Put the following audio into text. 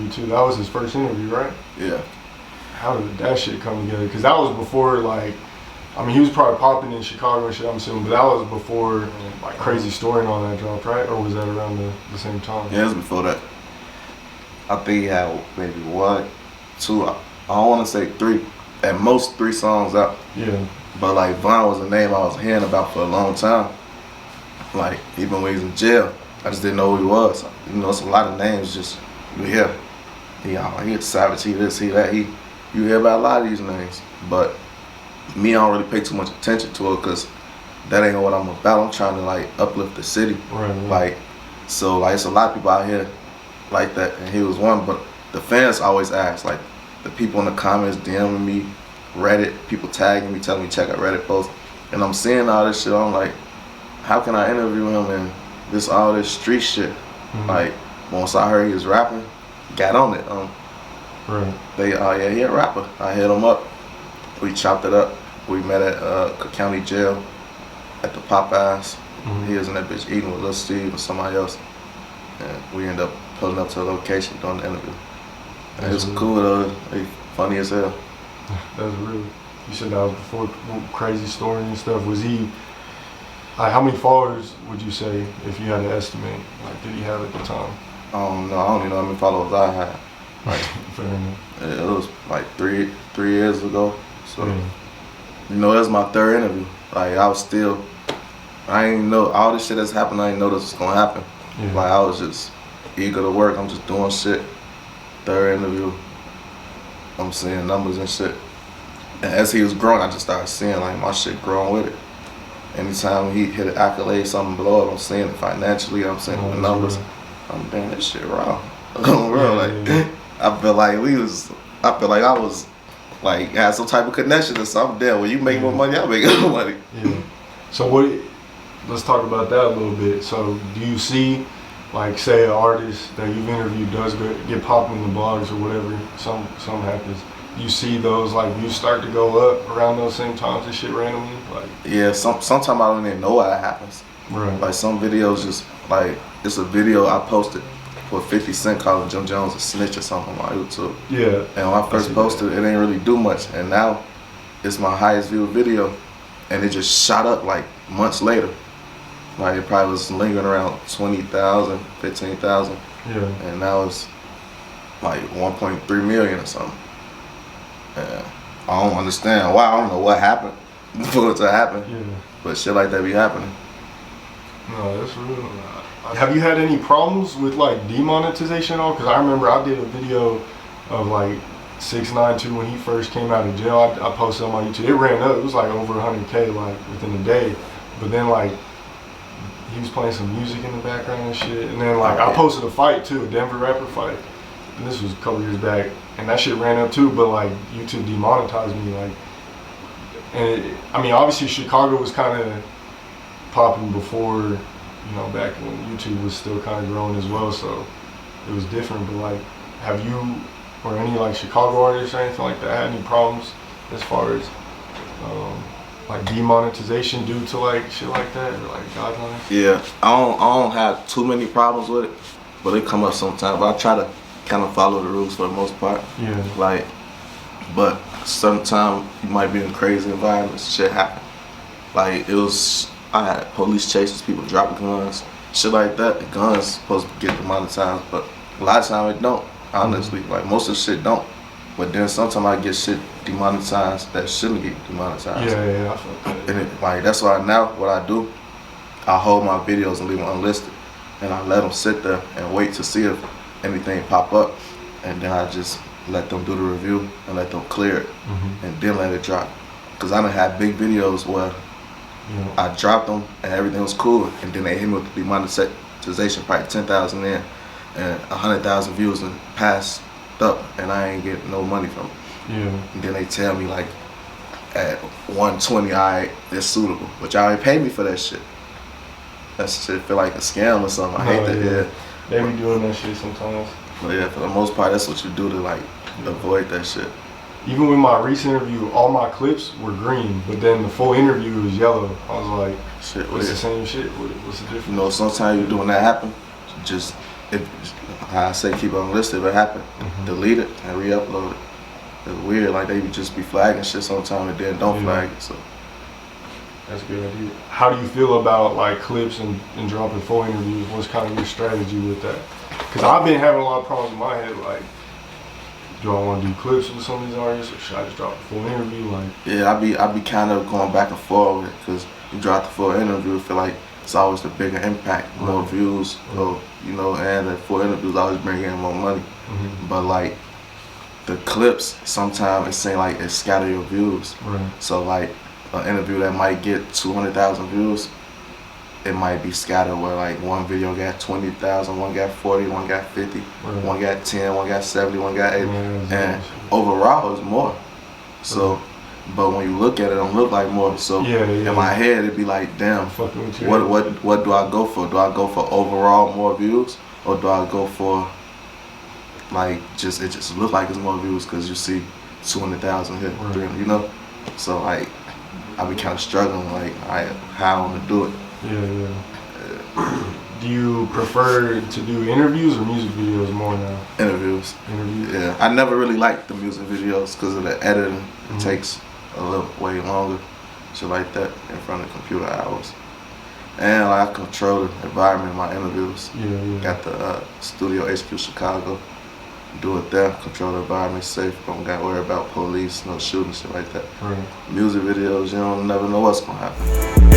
interview too. That was his first interview, right? Yeah. How did that shit come together? Because that was before, like, I mean, he was probably popping in Chicago and shit, I'm assuming, but that was before, like, Crazy Story and all that dropped, right? Or was that around the same time? Yeah, it was before that. I think he had maybe 1, 2, I don't want to say 3, at most 3 songs out. Yeah. But, like, Von was a name I was hearing about for a long time. Like, even when he was in jail, I just didn't know who he was. You know, it's a lot of names just, you hear. He a savage, he this, he that, you hear about a lot of these names. But me, I don't really pay too much attention to it because that ain't what I'm about. I'm trying to, like, uplift the city. Right. Like, so, like, it's a lot of people out here like that, and he was one. But the fans always ask, like, the people in the comments DMing me, Reddit, people tagging me, telling me check out Reddit posts, and I'm seeing all this shit. I'm like, how can I interview him and all this street shit? Like, once I heard he was rapping, got on it. Right. They, yeah, he a rapper. I hit him up. We chopped it up. We met at Cook County Jail at the Popeyes. He was in that bitch eating with Lil Steve and somebody else, and we ended up pulling up to the location doing the interview. And it was cool though. He funny as hell. That's real. You said that was before Crazy Story and stuff. Was he, like, how many followers would you say, if you had to estimate, like, did he have at the time? I don't know. I don't even know how many followers I had. Like, Fair enough. It was like three years ago. So, you know, it was my 3rd interview. Like, I ain't know, all this shit that's happened, I didn't know this was gonna happen. Yeah. Like, I was just eager to work. I'm just doing shit. 3rd interview, I'm seeing numbers and shit. And as he was growing, I just started seeing, like, my shit growing with it. Anytime he hit an accolade, something blow up, I'm seeing it financially, I'm seeing the numbers. I'm damn, this shit raw. I feel like I was like had some type of connection or something there. When you make more money, I make more money. Yeah. So let's talk about that a little bit. So do you see, like, say an artist that you've interviewed does get popped in the blogs or whatever, some happens, you see those, like, views start to go up around those same times and shit randomly? Like, yeah, sometimes I don't even know why that happens. Right. Like, some videos just, like, it's a video I posted for 50 Cent calling Jim Jones a snitch or something on my YouTube. Yeah. And when I first posted it, ain't really do much. And now it's my highest viewed video. And it just shot up, like, months later. Like, it probably was lingering around 20,000, 15,000. Yeah. And now it's like 1.3 million or something. And I don't understand why. I don't know what happened for it to happen. Yeah. But shit like that be happening. No, that's real. Have you had any problems with, like, demonetization at all? Because I remember I did a video of, like, 6ix9ine when he first came out of jail. I posted on my YouTube. It ran up. It was like over 100K, like, within a day. But then, like, he was playing some music in the background and shit. And then, like, I posted a fight too, a Denver rapper fight. And this was a couple years back. And that shit ran up too, but, like, YouTube demonetized me, like. And I mean, obviously Chicago was kind of popping before, you know, back when YouTube was still kind of growing as well, so it was different. But, like, have you or any, like, Chicago artists or anything like that had any problems as far as like demonetization due to, like, shit like that, or, like, guidelines? Yeah, I don't have too many problems with it, but it come up sometimes. But I try to kind of follow the rules for the most part. Yeah. Like, but sometimes you might be in crazy environments, shit happen. Like, I had police chases, people dropping guns, shit like that. The guns supposed to get demonetized, but a lot of times it don't, honestly. Like, most of the shit don't. But then sometimes I get shit demonetized that shouldn't get demonetized. Yeah, I feel that. And like, that's why now what I do, I hold my videos and leave them unlisted. And I let them sit there and wait to see if anything pop up. And then I just let them do the review and let them clear it. And then let it drop. Because I done had big videos where I dropped them and everything was cool. And then they hit me with the demonetization, probably 10,000 in and 100,000 views and passed up, and I ain't getting no money from it. Yeah. And then they tell me, like, at 120, alright, it's suitable, but y'all ain't pay me for that shit. That shit feel like a scam or something. I hate that. Yeah. They be doing that shit sometimes. But yeah, for the most part, that's what you do to, like, avoid that shit. Even with my recent interview, all my clips were green, but then the full interview was yellow. I was like, shit, it's the same shit. What's the difference? You know, sometimes when that happen, just if I say keep it unlisted, if it happen, delete it and re-upload it. It's weird, like they just be flagging shit sometimes and then don't flag it. So that's a good idea. How do you feel about like clips and dropping full interviews? What's kind of your strategy with that? Because I've been having a lot of problems in my head, like, do I want to do clips with some of these artists, or should I just drop a full interview? Like, yeah, I be kind of going back and forth with it, because you drop the full interview, I feel like it's always the bigger impact, more views, so, you know, and the full interviews always bring in more money. But like the clips, sometimes it seems like it scatter your views. So like an interview that might get 200,000 views, it might be scattered where like one video got 20,000, one got 40, one got 50, one got 10, one got 70, one got 80, and overall it's more. So, but when you look at it, it don't look like more. So in my head, it'd be like, damn, what do I go for? Do I go for overall more views, or do I go for like it just look like it's more views because you see 200,000 hit, you know? So like I be kind of struggling, like how I want to do it. Do you prefer to do interviews or music videos more now? Interviews. Yeah, I never really liked the music videos because of the editing. It takes a little way longer, shit like that, in front of computer hours. And I control the environment in my interviews. Got the studio HQ Chicago. Do it there, control the environment, safe, don't gotta worry about police, no shooting, shit like that. Music videos, you don't never know what's gonna happen.